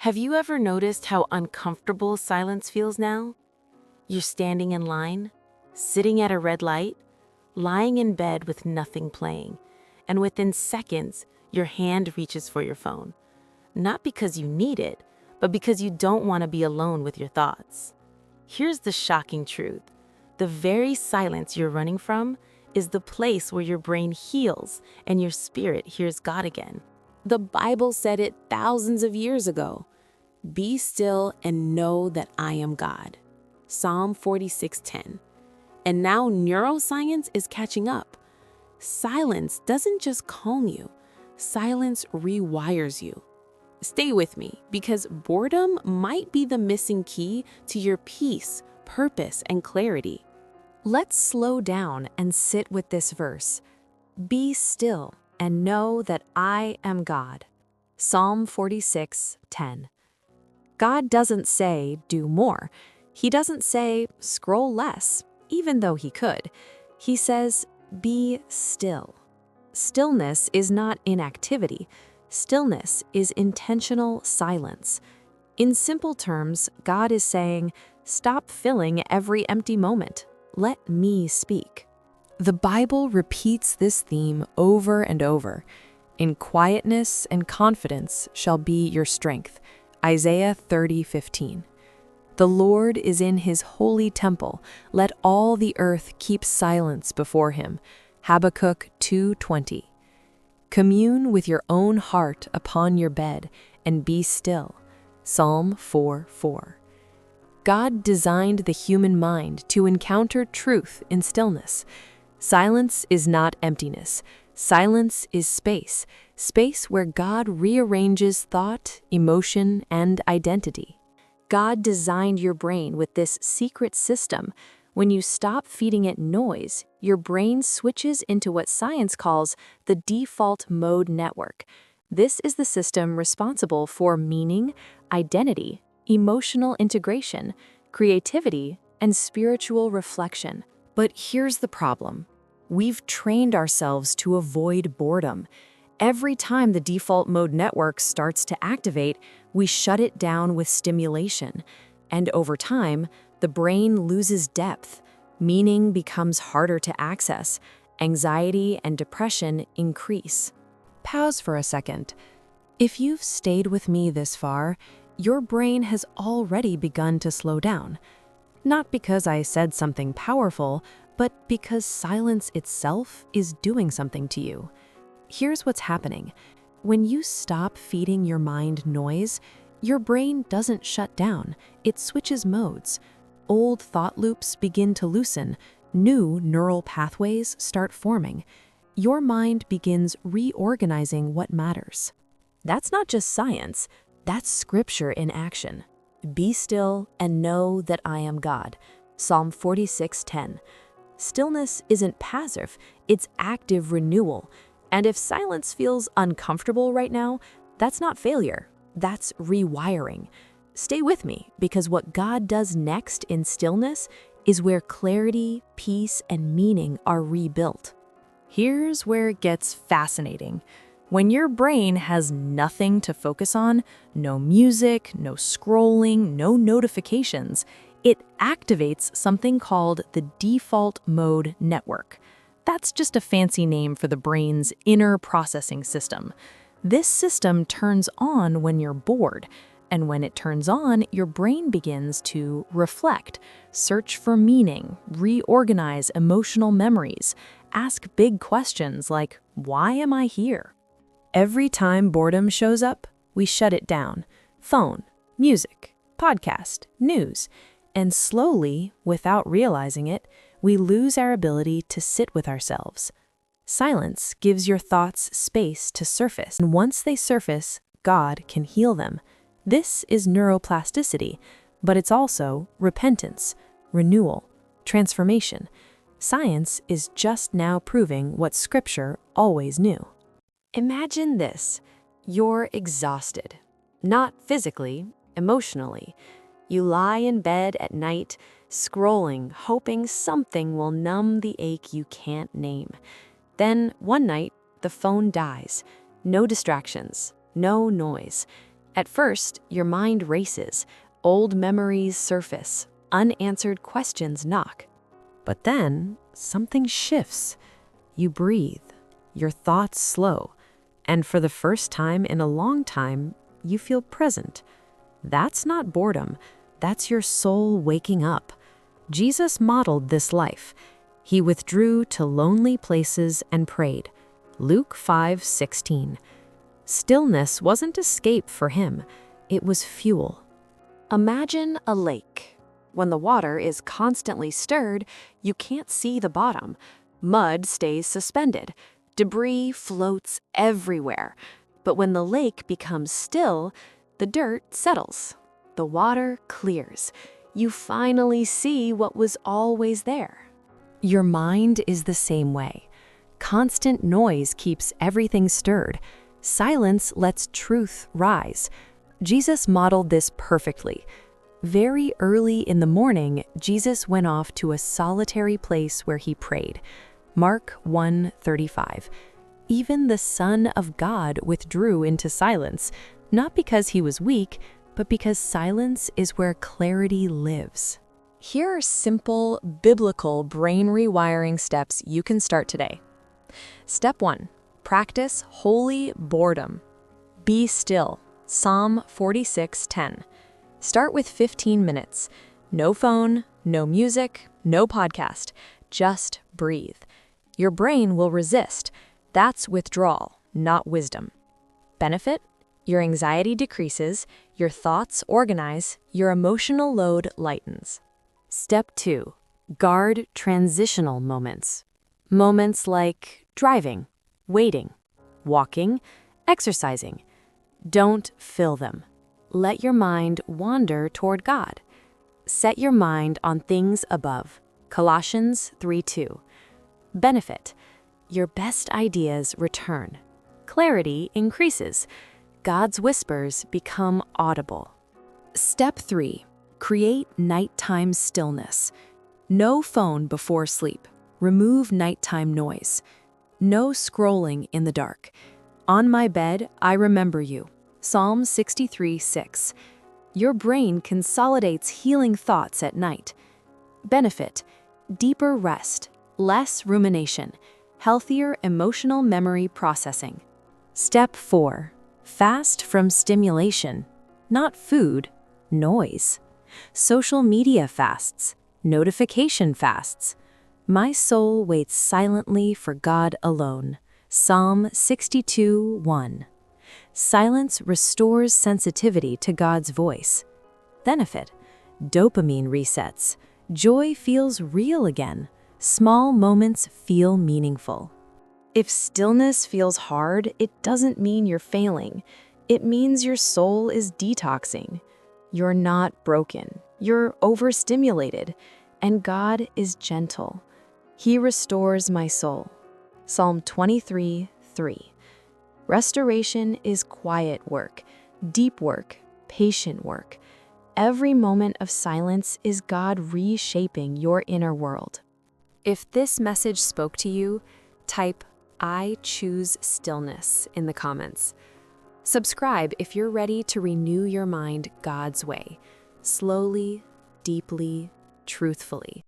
Have you ever noticed how uncomfortable silence feels now? You're standing in line, sitting at a red light, lying in bed with nothing playing, and within seconds, your hand reaches for your phone. Not because you need it, but because you don't want to be alone with your thoughts. Here's the shocking truth. The very silence you're running from is the place where your brain heals and your spirit hears God again. The Bible said it thousands of years ago. Be still and know that I am God. Psalm 46:10. And now neuroscience is catching up. Silence doesn't just calm you. Silence rewires you. Stay with me, because boredom might be the missing key to your peace, purpose, and clarity. Let's slow down and sit with this verse. Be still and know that I am God. Psalm 46:10. God doesn't say, do more. He doesn't say, scroll less, even though he could. He says, be still. Stillness is not inactivity. Stillness is intentional silence. In simple terms, God is saying, stop filling every empty moment. Let me speak. The Bible repeats this theme over and over. In quietness and confidence shall be your strength. Isaiah 30:15. The Lord is in his holy temple. Let all the earth keep silence before him. Habakkuk 2:20. Commune with your own heart upon your bed and be still. Psalm 4:4. God designed the human mind to encounter truth in stillness. Silence is not emptiness. Silence is space, space where God rearranges thought, emotion, and identity. God designed your brain with this secret system. When you stop feeding it noise, your brain switches into what science calls the default mode network. This is the system responsible for meaning, identity, emotional integration, creativity, and spiritual reflection. But here's the problem. We've trained ourselves to avoid boredom. Every time the default mode network starts to activate, we shut it down with stimulation. And over time, the brain loses depth, meaning becomes harder to access, anxiety and depression increase. Pause for a second. If you've stayed with me this far, your brain has already begun to slow down. Not because I said something powerful, but because silence itself is doing something to you. Here's what's happening. When you stop feeding your mind noise, your brain doesn't shut down, it switches modes. Old thought loops begin to loosen, new neural pathways start forming. Your mind begins reorganizing what matters. That's not just science, that's scripture in action. Be still and know that I am God. Psalm 46:10. Stillness isn't passive, it's active renewal. And if silence feels uncomfortable right now, that's not failure, that's rewiring. Stay with me, because what God does next in stillness is where clarity, peace, and meaning are rebuilt. Here's where it gets fascinating. When your brain has nothing to focus on, no music, no scrolling, no notifications, it activates something called the default mode network. That's just a fancy name for the brain's inner processing system. This system turns on when you're bored, and when it turns on, your brain begins to reflect, search for meaning, reorganize emotional memories, ask big questions like, why am I here? Every time boredom shows up, we shut it down. Phone, music, podcast, news. And slowly, without realizing it, we lose our ability to sit with ourselves. Silence gives your thoughts space to surface, and once they surface, God can heal them. This is neuroplasticity, but it's also repentance, renewal, transformation. Science is just now proving what Scripture always knew. Imagine this. You're exhausted. Not physically, emotionally. You lie in bed at night, scrolling, hoping something will numb the ache you can't name. Then, one night, the phone dies. No distractions, no noise. At first, your mind races, old memories surface, unanswered questions knock. But then, something shifts. You breathe, your thoughts slow, and for the first time in a long time, you feel present. That's not boredom, that's your soul waking up. Jesus modeled this life. He withdrew to lonely places and prayed. Luke 5:16. Stillness wasn't escape for him, it was fuel. Imagine a lake. When the water is constantly stirred, you can't see the bottom. Mud stays suspended. Debris floats everywhere. But when the lake becomes still, the dirt settles. The water clears. You finally see what was always there. Your mind is the same way. Constant noise keeps everything stirred. Silence lets truth rise. Jesus modeled this perfectly. Very early in the morning, Jesus went off to a solitary place where he prayed. Mark 1:35. Even the Son of God withdrew into silence, not because he was weak, but because silence is where clarity lives. Here are simple, biblical brain rewiring steps you can start today. Step 1. Practice holy boredom. Be still. Psalm 46:10. Start with 15 minutes. No phone, no music, no podcast. Just breathe. Your brain will resist. That's withdrawal, not wisdom. Benefit? Your anxiety decreases, your thoughts organize, your emotional load lightens. Step 2. Guard transitional moments. Moments like driving, waiting, walking, exercising. Don't fill them. Let your mind wander toward God. Set your mind on things above. Colossians 3:2. Benefit. Your best ideas return. Clarity increases. God's whispers become audible. Step 3. Create nighttime stillness. No phone before sleep. Remove nighttime noise. No scrolling in the dark. On my bed, I remember you. Psalm 63:6. Your brain consolidates healing thoughts at night. Benefit. Deeper rest. Less rumination. Healthier emotional memory processing. Step 4. Fast from stimulation. Not food, noise. Social media fasts. Notification fasts. My soul waits silently for God alone. Psalm 62:1. Silence restores sensitivity to God's voice. Benefit. Dopamine resets. Joy feels real again. Small moments feel meaningful. If stillness feels hard, it doesn't mean you're failing. It means your soul is detoxing. You're not broken. You're overstimulated. And God is gentle. He restores my soul. Psalm 23:3. Restoration is quiet work, deep work, patient work. Every moment of silence is God reshaping your inner world. If this message spoke to you, type "I choose stillness" in the comments. Subscribe if you're ready to renew your mind God's way, slowly, deeply, truthfully.